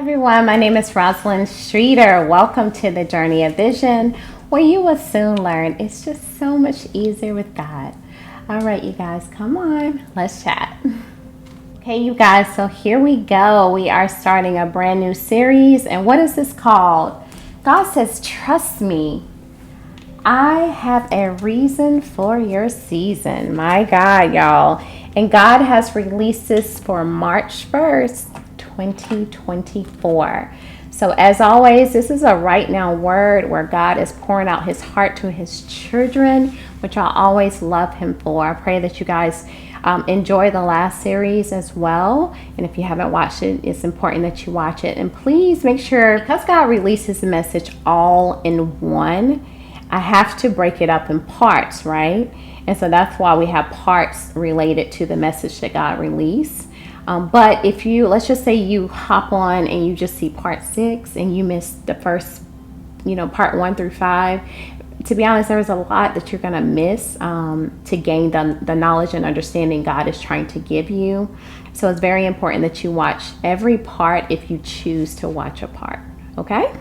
Everyone, my name is Rosalind Streeter. Welcome to the Journey of Vision, where you will soon learn it's just so much easier with God. All right, you guys, come on, let's chat. Okay, you guys, so here we go. We are starting a brand new series, and what is this called? God says, trust me. I have a reason for your season. My God, y'all. And God has released this for March 1st. 2024. So as always, this is a right now word where God is pouring out his heart to his children, which I always love him for. I pray that you guys enjoy the last series as well. And if you haven't watched it, it's important that you watch it. And please make sure, because God releases the message all in one, I have to break it up in parts, right? And so that's why we have parts related to the message that God released. But if you, let's just say you hop on and you just see part 6 and you missed the first, part 1 through 5, to be honest, there's a lot that you're going to miss to gain the knowledge and understanding God is trying to give you. So it's very important that you watch every part if you choose to watch a part. Okay?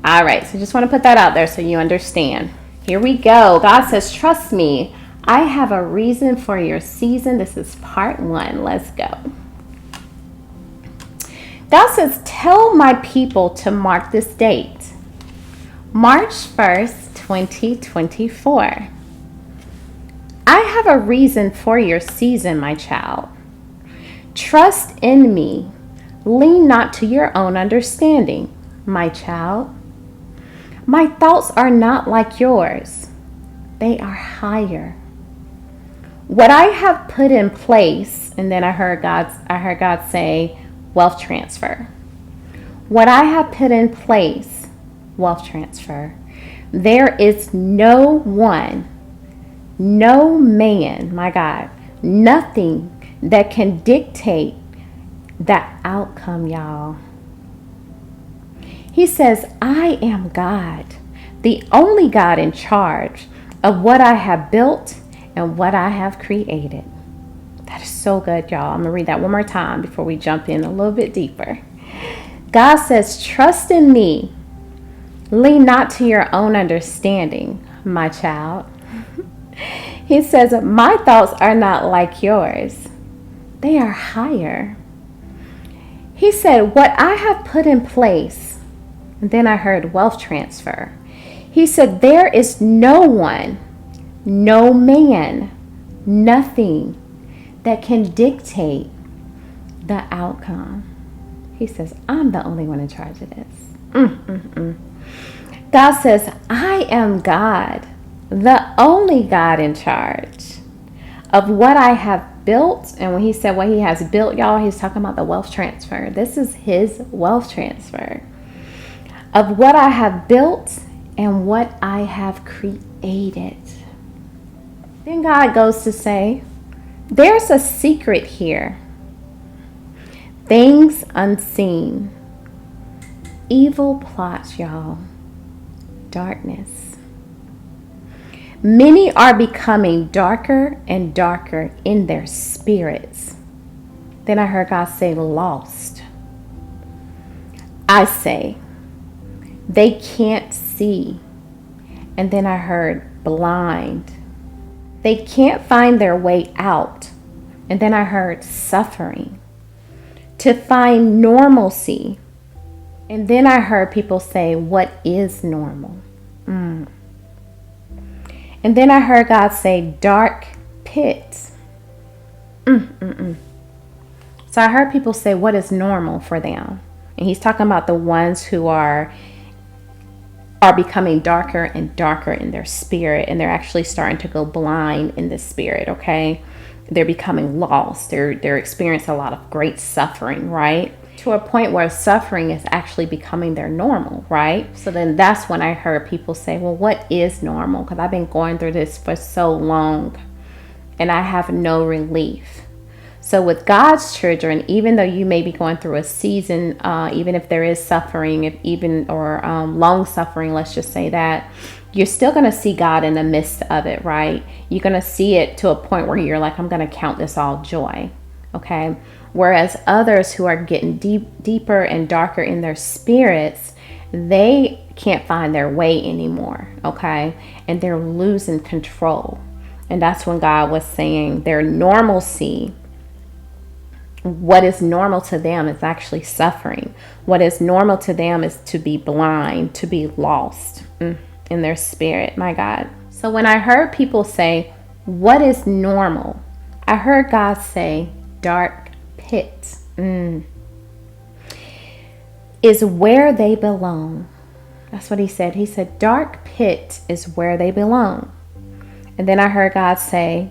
All right. So just want to put that out there so you understand. Here we go. God says, trust me. I have a reason for your season. This is part 1. Let's go. God says, tell my people to mark this date, March 1st, 2024. I have a reason for your season, my child. Trust in me. Lean not to your own understanding, my child. My thoughts are not like yours. They are higher. What I have put in place, and then I heard God say, wealth transfer. What I have put in place, wealth transfer. There is no one, no man, my God, nothing that can dictate that outcome, y'all. He says, I am God, the only God in charge of what I have built and what I have created. That is so good, y'all. I'm going to read that one more time before we jump in a little bit deeper. God says, trust in me. Lean not to your own understanding, my child. He says, my thoughts are not like yours. They are higher. He said, what I have put in place. And then I heard wealth transfer. He said, there is no one, no man, nothing that can dictate the outcome. He says, I'm the only one in charge of this. God says, I am God, the only God in charge of what I have built. And when he said what he has built, y'all, he's talking about the wealth transfer. This is his wealth transfer of what I have built and what I have created. Then God goes to say, there's a secret here. Things unseen. Evil plots, y'all. Darkness. Many are becoming darker and darker in their spirits. Then I heard God say, lost. I say, they can't see. And then I heard blind. They can't find their way out. And then I heard suffering. To find normalcy. And then I heard people say, what is normal? And then I heard God say, dark pits. So I heard people say, what is normal for them? And he's talking about the ones who are becoming darker and darker in their spirit, and they're actually starting to go blind in the spirit, okay? They're becoming lost. They're experiencing a lot of great suffering, right? To a point where suffering is actually becoming their normal, right? So then that's when I heard people say, well, what is normal? Because I've been going through this for so long and I have no relief. So with God's children, even though you may be going through a season, even if there is suffering, or long suffering, let's just say that, you're still going to see God in the midst of it, right? You're going to see it to a point where you're like, I'm going to count this all joy, okay? Whereas others who are getting deeper and darker in their spirits, they can't find their way anymore, okay? And they're losing control. And that's when God was saying their normalcy, what is normal to them is actually suffering. What is normal to them is to be blind, to be lost in their spirit, my God. So when I heard people say, what is normal? I heard God say, dark pit is where they belong. That's what he said. He said, dark pit is where they belong. And then I heard God say,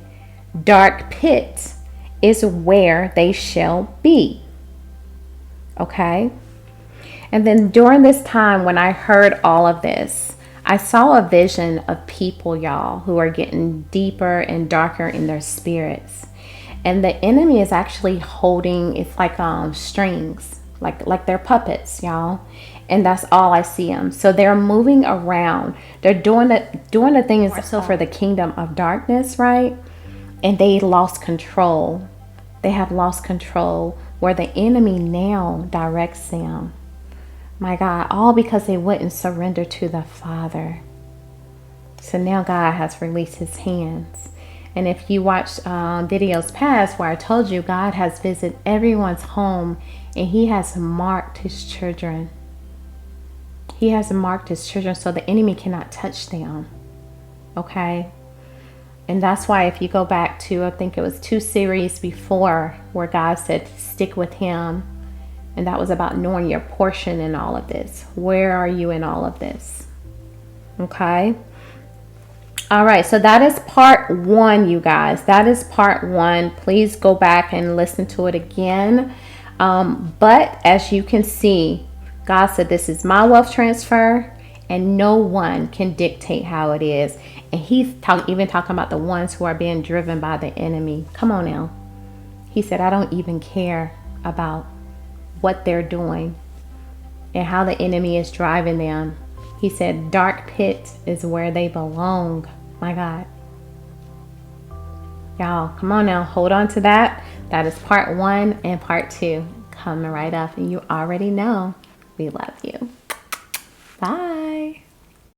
dark pit is where they shall be. Okay? And then during this time when I heard all of this, I saw a vision of people, y'all, who are getting deeper and darker in their spirits. And the enemy is actually holding, it's like strings, like they're puppets, y'all. And that's all I see them. So they're moving around. They're doing the things so for the kingdom of darkness, right? And they lost control. They have lost control where the enemy now directs them. My God, all because they wouldn't surrender to the Father. So now God has released his hands. And if you watched videos past where I told you God has visited everyone's home and he has marked his children. He has marked his children so the enemy cannot touch them. Okay? And that's why if you go back to, I think it was 2 series before where God said, stick with him. And that was about knowing your portion in all of this. Where are you in all of this? Okay? All right, so that is part 1, you guys. That is part 1. Please go back and listen to it again. But as you can see, God said, this is my wealth transfer, and no one can dictate how it is. And he's even talking about the ones who are being driven by the enemy. Come on now. He said, I don't even care about what they're doing and how the enemy is driving them. He said, dark pit is where they belong. My God. Y'all, come on now. Hold on to that. That is part 1 and part 2 coming right up. And you already know we love you. Bye.